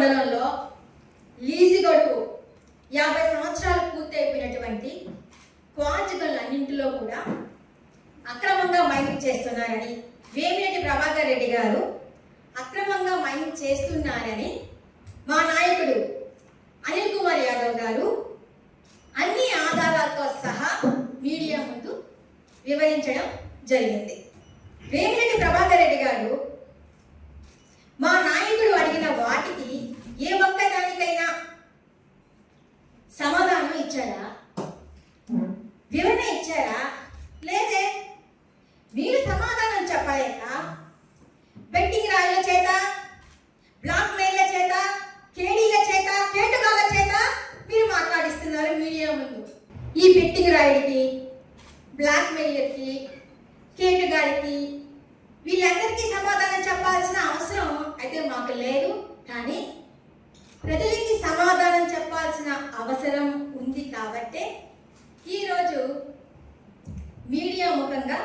మండలంలో లీజు గడువు 50 సంవత్సరాలు పూర్తి అయిపోయినటువంటి క్వార్జ్ గనులన్నింటిలో కూడా అక్రమంగా మైనింగ్ చేస్తున్నారని వేమిరెడ్డి ప్రభాకర్ రెడ్డి గారు అక్రమంగా మైనింగ్ చేస్తున్నారని మా నాయకుడు అనిల్ కుమార్ యాదవ్ గారు అన్ని ఆధారాలతో సహా మీడియా ముందు వివరించడం జరిగింది. వేమిరెడ్డి ప్రభాకర్ రెడ్డి గారు మా నాయకుడు అడిగిన వాటికి ఏ ఒక్కదానికైనా సమాధానం ఇచ్చారా, వివరణ ఇచ్చారా? లేదే. మీరు సమాధానం చెప్పలేక బెట్టింగ్ రాయిల చేత, బ్లాక్ మెయిల్ల చేత, కేడీల చేత, కేటుగాల చేత మీరు మాట్లాడిస్తున్నారు మీడియా ముందు. ఈ బెట్టింగ్ రాయుడికి, బ్లాక్ మెయిలర్కి, కేటుగాడికి వీళ్ళందరికీ సమాధానం చెప్పాల్సిన అవసరం అయితే మాకు లేదు. కానీ ప్రజలకి సమాధానం చెప్పాల్సిన అవసరం ఉంది కాబట్టే ఈరోజు మీడియా ముఖంగా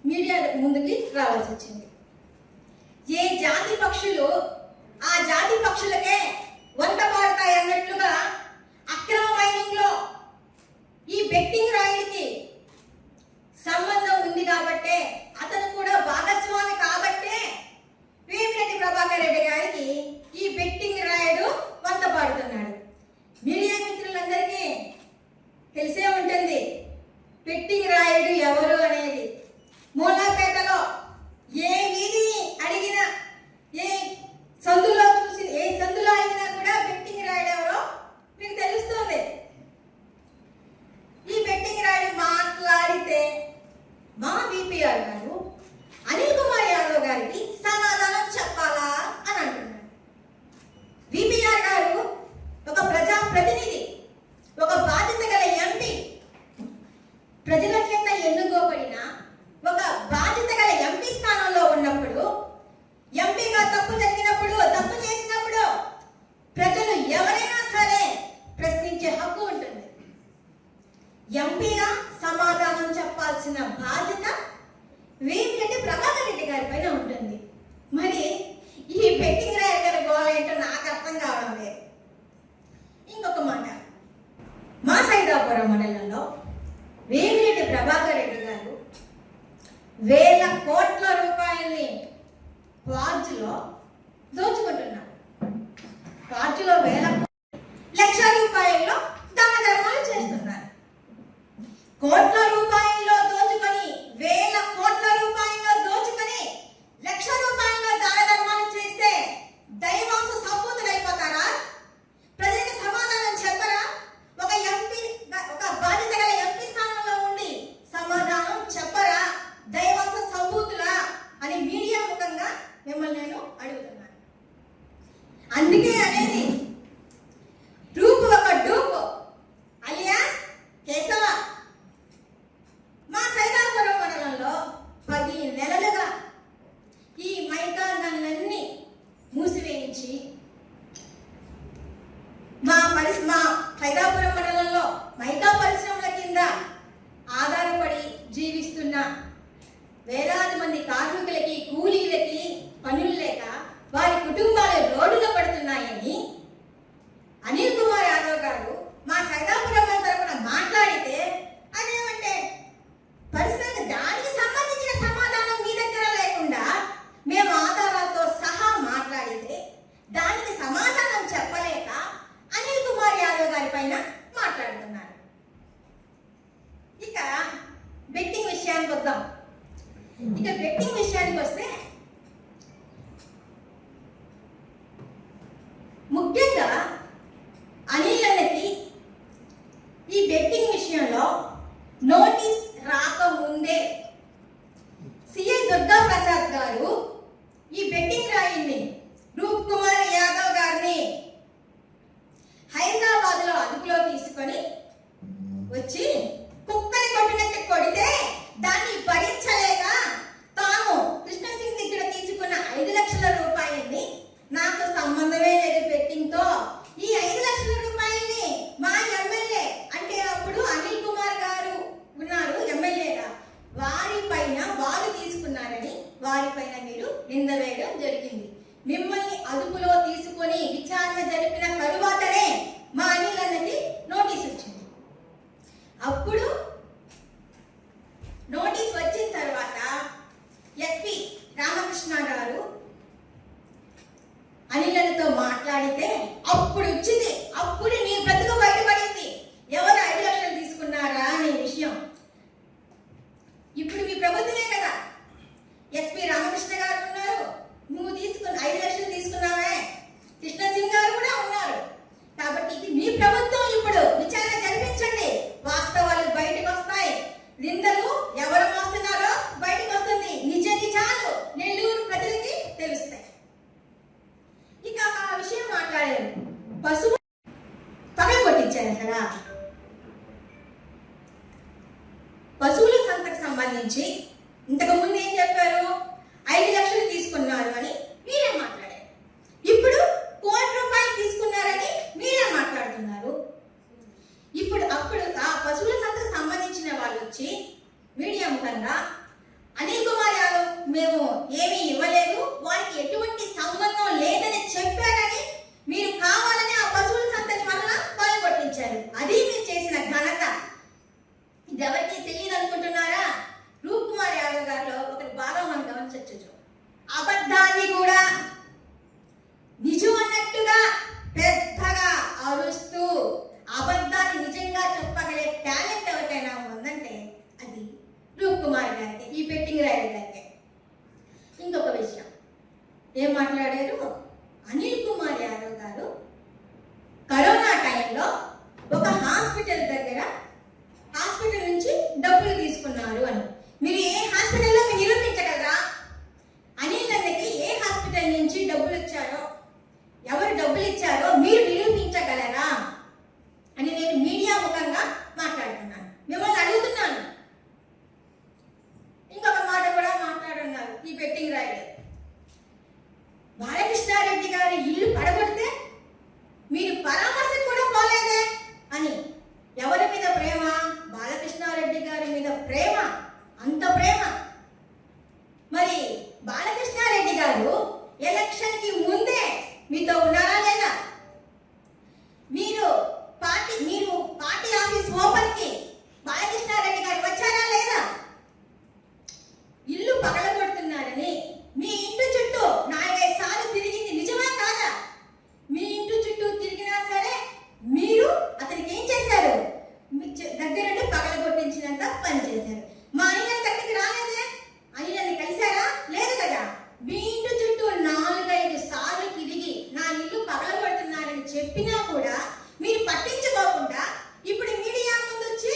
మీడియా ముందుకి రావాల్సి వచ్చింది. ఏ జాతి పక్షులు ఆ జాతి పక్షులకే వంట పాడతాయి అన్నట్లుగా అక్రమ మైనింగ్లో ఈ బెట్టింగ్ రాయుడికి సంబంధం ఉంది కాబట్టే, అతను కూడా భాగస్వామి కాబట్టే వేమిరెడ్డి ప్రభాకర్ రెడ్డి గారికి ఈ బెట్టింగ్ రాయుడు వంత పాడుతున్నాడు. మీడియా మిత్రులందరికీ తెలిసే ఉంటుంది బెట్టింగ్ రాయుడు ఎవరు అనేది. మూలాపేటలో ఏ వీధిని అడిగినా, ఏ సందులో చూసి, ఏ సందులో అయినా కూడా బెట్టింగ్ రాయుడు ఎవరో మీకు తెలుస్తుంది. ఈ బెట్టింగ్ రాయుడు మాట్లాడితే మా బీపీఆర్ గారు అనిల్ కుమార్ యాదవ్ గారికి సమాధానం చెప్పాలా అని అంటున్నారు. బీపీఆర్ గారు ఒక ప్రజా ప్రతినిధి, ఒక బాధ్యత గల ఎంపీ, ప్రజల చేత ఎన్నుకోబడిన ఒక బాధ్యత గల ఎంపీ స్థానంలో ఉన్నప్పుడు, ఎంపీగా తప్పు జరిగినప్పుడు, తప్పు చేసినప్పుడు ప్రజలు ఎవరైనా సరే ప్రశ్నించే హక్కు ఉంటుంది. ఎంపీగా సమాధానం చెప్పాల్సిన బాధ్యత వేమిరెడ్డి ప్రభాకర్ రెడ్డి గారి పైన ఉంటుంది. మరి ఈ బెట్టింగ్ రాయర్ గారి గోల ఏంటో నాకు అర్థం కావడం లేదు. ఇంకొక మాట, మా సైదాపురం మండలంలో వేమిరెడ్డి ప్రభాకర్ రెడ్డి గారు వేల కోట్ల రూపాయల్ని క్వార్జ్లో దోచుకుంటున్నారు. క్వార్జ్లో లక్ష రూపాయల్లో దాన ధర్మాలు చేస్తున్నారు. కోట్ల రూపాయల్లో దోచుకొని, వేల కోట్ల రూపాయల్లో దోచుకొని, లక్ష రూపాయల్లో దాన ధర్మాలు చేస్తే దైవాంశ సంపూతులైపోతారా? ప్రజలకు సమాధానం చెప్పరా? ఒక ఎంపీ, ఒక బాధ్యత గల ఎంపీ స్థానంలో ఉండి సమాధానం చెప్పరా? దైవాంశ సంపూతులా అని మీడియా ముఖంగా మిమ్మల్ని నేను అడుగుతున్నాను. అందుకే అనేది రూపు ఒక డూపు అలియాస్ కేశవ మా సైదాపురం మండలంలో 10 నెలలుగా ఈ మైదానాలన్నీ మూసివేయించి మా సైదాపురం మండలంలో మైదా పరిశ్రమల కింద ఆధారపడి జీవిస్తున్న వేలాది మంది కార్మికులకి, కూలీలకి పనులు లేక వారి కుటుంబాలు రోడ్డున పడుతున్నాయని అనిల్ కుమార్ యాదవ్ గారు మా సైదాపురం తరపున మాట్లాడితే అదేమంటే పరిశ్రమ దానికి సంబంధించిన సమాధానం మీ దగ్గర లేకుండా మేము ఆధారాలతో సహా మాట్లాడితే దానికి సమాధానం చెప్పలేక అనిల్ కుమార్ యాదవ్ గారి పైన మాట్లాడుతున్నారు. ఇక బెట్టింగ్ విషయానికి వద్దాం. బెట్టింగ్ విషయానికి వస్తే ముఖ్యంగా అనిల్ అన్నకి ఈ బెట్టింగ్ విషయంలో నోటీస్ రాకముందే సిఐ దుర్గా ప్రసాద్ గారు ఈ బెట్టింగ్ రాయిని రూప్ కుమార్ యాదవ్ గారిని హైదరాబాద్ లో అదుపులో తీసుకొని వచ్చి కుక్కని కొట్టినట్టు కొడితే దాన్ని భరించలేక తాము కృష్ణసింగ్ దగ్గర తీసుకున్న 5 లక్షల రూపాయల్ని, నాకు సంబంధమే లేదు బెట్టింగ్ తో, ఈ 5 లక్షల రూపాయల్ని మా ఎమ్మెల్యే, అంటే అప్పుడు అనిల్ కుమార్ గారు ఉన్నారు ఎమ్మెల్యేగా, వారిపైన వారు తీసుకున్నారని వారిపైన మీరు నింద వేయడం జరిగింది. మిమ్మల్ని అదుపులో తీసుకొని సంబంధించి ఇంతకు ముందు ఏం చెప్పారు? 5 లక్షలు తీసుకున్నారు అని మీరే మాట్లాడారు. ఇప్పుడు ₹1,00,00,000 తీసుకున్నారని మీరే మాట్లాడుతున్నారు. అప్పుడు ఆ పశువుల సంతకు సంబంధించిన వాళ్ళు వచ్చి మీడియా ముఖంగా అనిల్ కుమార్ యాదవ్ మేము ఏమీ ఇవ్వలేదు, వారికి ఎటువంటి సంబంధం లేదని చెప్పారని మీరు కావాలని ఆ పశువుల సంతని వల్ల పాల్గొట్టించారు. అది మీరు చేసిన ఘనత. ఇది ఎవరికి తెలియదు అనుకుంటున్నారా? రూప్ కుమార్ యాదవ్ గారిలో ఒకటి బాగా మనం గమనించవచ్చు. అబద్ధాన్ని కూడా నిజం అన్నట్టుగా పెద్దగా అరుస్తూ అబద్ధాన్ని నిజంగా చెప్పగలే టాలెంట్ ఎవరికైనా ఉందంటే అది రూప్ కుమార్ గారికి, ఈ బెట్టింగ్ రాయుడు గారికి. ఇంకొక విషయం ఏం మాట్లాడారు? అనిల్ కుమార్ యాదవ్ గారు కరోనా టైంలో ఒక హాస్పిటల్ నుంచి డబ్బులు తీసుకున్నారు అని. మీరు ఏ హాస్పిటల్లో మీరు నిరూపించగలరా? అనిల్ అన్నకి ఏ హాస్పిటల్ నుంచి డబ్బులు ఇచ్చారో, ఎవరు డబ్బులు ఇచ్చారో మీరు నిరూపించగలరా అని నేను మీడియా ముఖంగా మాట్లాడుతున్నాను, మిమ్మల్ని అడుగుతున్నాను. ఇంకొక మాట కూడా మాట్లాడున్నారు ఈ బెట్టింగ్ రాయుడు. బాలకృష్ణారెడ్డి గారి ఇల్లు పడగొడితే మీరు పరామర్శ కూడా పోలేదే అని. ఎవరి మీద ప్రేమ? బాలకృష్ణారెడ్డి గారి మీద ప్రేమ, అంత ప్రేమ. మరి బాలకృష్ణారెడ్డి గారు ఎలక్షన్ కి ముందే మీతో ఉన్నారా లేదా? మీరు పార్టీ ఆఫీస్ ఓపెన్ కి బాలకృష్ణారెడ్డి గారు వచ్చారా లేదా? ఇల్లు పగలగొడుతున్నారని మీ ఇంటి చుట్టూ 4-5 సార్లు తిరిగింది నిజమా కాదా? మీ ఇంటి చుట్టూ తిరిగినా సరే మీరు అతనికి ఏం చేశారు? దగ్గరుండి పగలగొట్టించినంత పని చేశారు. మా అనిల్ దగ్గరికి రాలేదే? అనిల్ని కలిశారా? లేదు కదా. మీ ఇంటి చుట్టూ 4-5 సార్లు తిరిగి నా ఇల్లు పగలగొడుతున్నారని చెప్పినా కూడా మీరు పట్టించుకోకుండా ఇప్పుడు మీడియా ముందు వచ్చి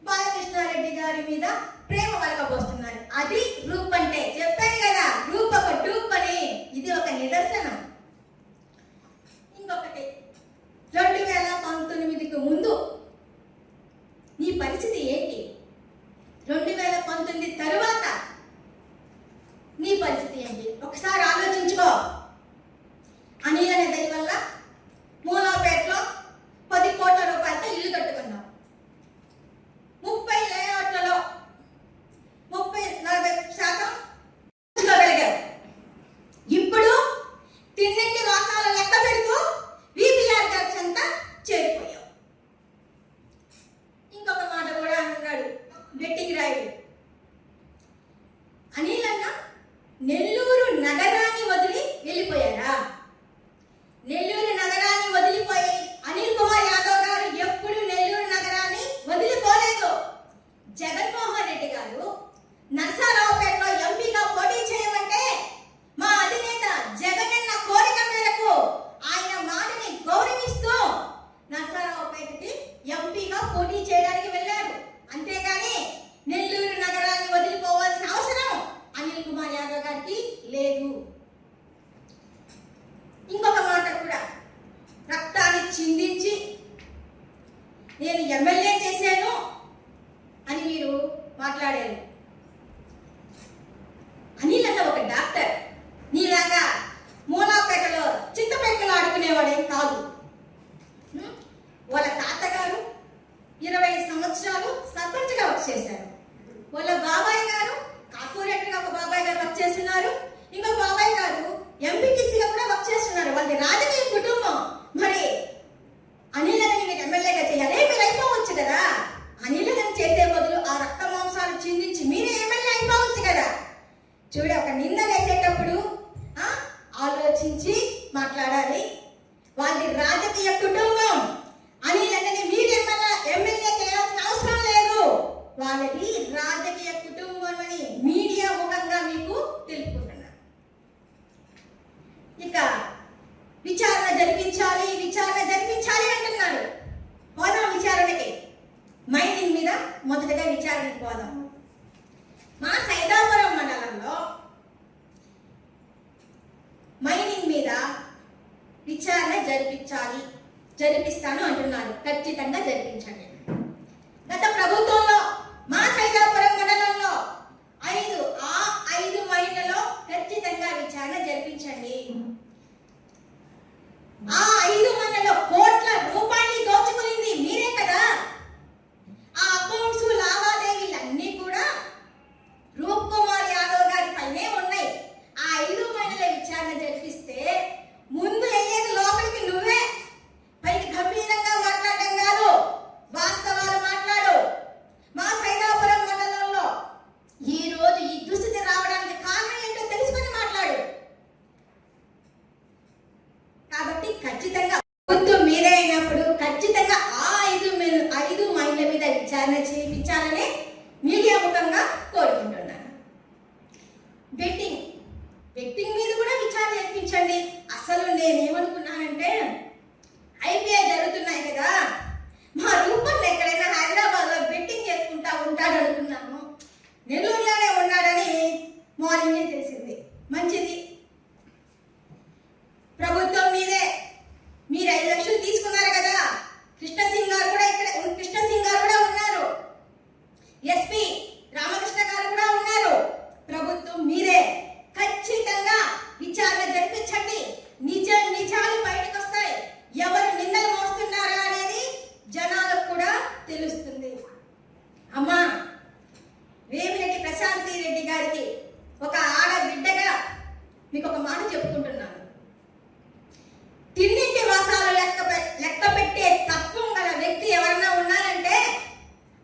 బాలకృష్ణారెడ్డి గారి మీద ప్రేమ వలకపోస్తున్నారు. అది రూప్ అంటే. చెప్పాను కదా, రూప్ ఒక డూప్ అని. ఇది ఒక నిదర్శనం. ఇంకొకటి, 2019కు ముందు నీ పరిస్థితి ఏంటి? 2019 తరువాత నీ పరిస్థితి ఏంటి? ఒకసారి ఆలోచించుకో. అనిల్ అనే దయ వల్ల మూలాపేటలో 10 కోట్ల రూపాయలతో ఇల్లు కట్టుకున్నాం. 30 లేఅవుట్లలో 30-40% ఉంచుకోగలిగాం. ఇప్పుడు తిన్నింటి వాసాల లెక్క పెడుతూ వీపీఆర్ గారి చెంత చేరిపోయాం. ఇంకొక మాట కూడా అన్నాడు బెట్టింగ్ రాయుడు. అనిల్ అన్న నెల్లూరు నగరాన్ని వదిలి వెళ్ళిపోయారా? నెల్లూరు నగరాన్ని వదిలిపోయి అనిల్ కుమార్ యాదవ్ గారు ఎప్పుడు నెల్లూరు నగరాన్ని వదిలిపోలేదు. జగన్మోహన్ రెడ్డి గారు నరసరావుపేటలో ఎంపీగా పోటీ చేయమంటే మా అధినేత జగనన్న కోరిక మేరకు ఆయన మాటని గౌరవిస్తూ నరసరావుపేటకి ఎంపీగా పోటీ చేయడానికి వెళ్ళారు. అంతేగాని నెల్లూరు నగరాన్ని వదిలిపోవాల్సిన అవసరం అనిల్ కుమార్ యాదవ్ గారికి లేదు. ఇంకొక మాట కూడా, రక్తాన్ని చిందించి నేను ఎమ్మెల్యే చేశాను అని మీరు మాట్లాడారు. అనిల్ అన్న ఒక డాక్టర్. నీలాగా మూలాపేటలో చింతపెక్కలు ఆడుకునేవాడేం కాదు. వాళ్ళ తాతగారు 20 సంవత్సరాలు సర్పంచ్గా వర్క్ చేశారు. వాళ్ళ బాబాయ్ గారు కార్పొరేటర్గా ఒక బాబాయ్ గారు వర్క్ చేస్తున్నారు. ఇంకో బాబాయ్ గారు ఎంపీటీసీగా కూడా వర్క్ చేస్తున్నారు. వాళ్ళది రాజకీయ కుటుంబం. మరి అనిల్ అని మీరు ఎమ్మెల్యేగా చేయాలి, మీరు అయిపోవచ్చు కదా. అనిల్ అని చేసే బదులు ఆ రక్త మాంసాలు చిందించి మీరే ఎమ్మెల్యే అయిపోవచ్చు కదా. చూడ, ఒక నింద వేసేటప్పుడు ఆలోచించి మాట్లాడాలి. వాళ్ళది రాజకీయ కుటుంబం. అనిల్ అని మీరు ఎమ్మెల్యే చేయాల్సిన అవసరం లేదు. వాళ్ళది రాజకీయ కుటుంబం అని మీడియా ముఖంగా మీకు తెలుపుకుంటున్నా. ఇక విచారణ జరిపించాలి అంటున్నారు. పోదాం విచారణకి. మైనింగ్ మీద మొదటగా విచారణకి పోదాం. మా సైదాపురం మండలంలో మైనింగ్ మీద విచారణ జరిపిస్తాను అంటున్నారు. ఖచ్చితంగా జరిపించండి. గత ప్రభుత్వంలో మా సైదాపురం మండలం విచారణ చేయించాలని మీడియా ముఖంగా కోరుకుంటున్నాను. బెట్టింగ్ మీద కూడా విచారణ చేయించండి. అసలు నేనేమనుకున్నానంటే ఐపీఐ జరుగుతున్నాయి కదా, మా రూపన్ ఎక్కడైనా హైదరాబాద్లో బెట్టింగ్ చేసుకుంటా ఉంటాడు అనుకున్నాను. నెల్లూరులోనే ఉన్నాడని మార్నింగే తెలిసింది. మంచిది, ప్రభుత్వం మీదే. మీరు 5 లక్షలు తీసుకున్నారు కదా, కృష్ణసింగ్ గారు కూడా ఉన్నారు, ఎస్పీ రామకృష్ణ గారు కూడా ఉన్నారు. ప్రభుత్వం మీరే. ఖచ్చితంగా విచారణ జరిపించండి. నిజాలు బయటకు వస్తాయి. ఎవరు నిందలు మోస్తున్నారా అనేది జనాలకు కూడా తెలుస్తుంది. అమ్మా, వేమిరెడ్డి ప్రశాంతి రెడ్డి గారికి ఒక ఆడబిడ్డగా మీకు ఒక మాట చెప్పుకుంటున్నాను. తిన్నింటి వాసాలు లెక్క పెట్టే తత్వం గల వ్యక్తి ఎవరన్నా ఉన్నారంటే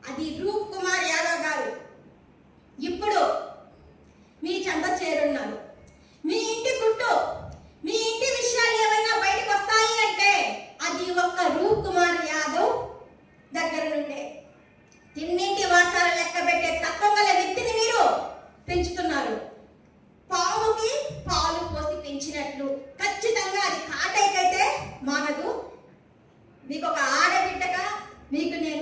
అది రూప్ కుమార్ యాదవ్ గారు. ఇప్పుడు మీ చెంత చేరున్నారు. మీ ఇంటి గుట్టు, మీ ఇంటి విషయాలు ఏమైనా బయటకు వస్తాయి అంటే అది ఒక్క రూప్ కుమార్ యాదవ్ దగ్గర నుండే. తిన్నింటి వాసాలు లెక్క పెట్టే తత్వం గల వ్యక్తిని మీరు పెంచుతున్నారు. పాముకి పాలు పోసి పెంచినట్లు ఖచ్చితంగా అది కాటైకైతే మానదు. మీకు ఒక ఆడబిడ్డగా మీకు నేను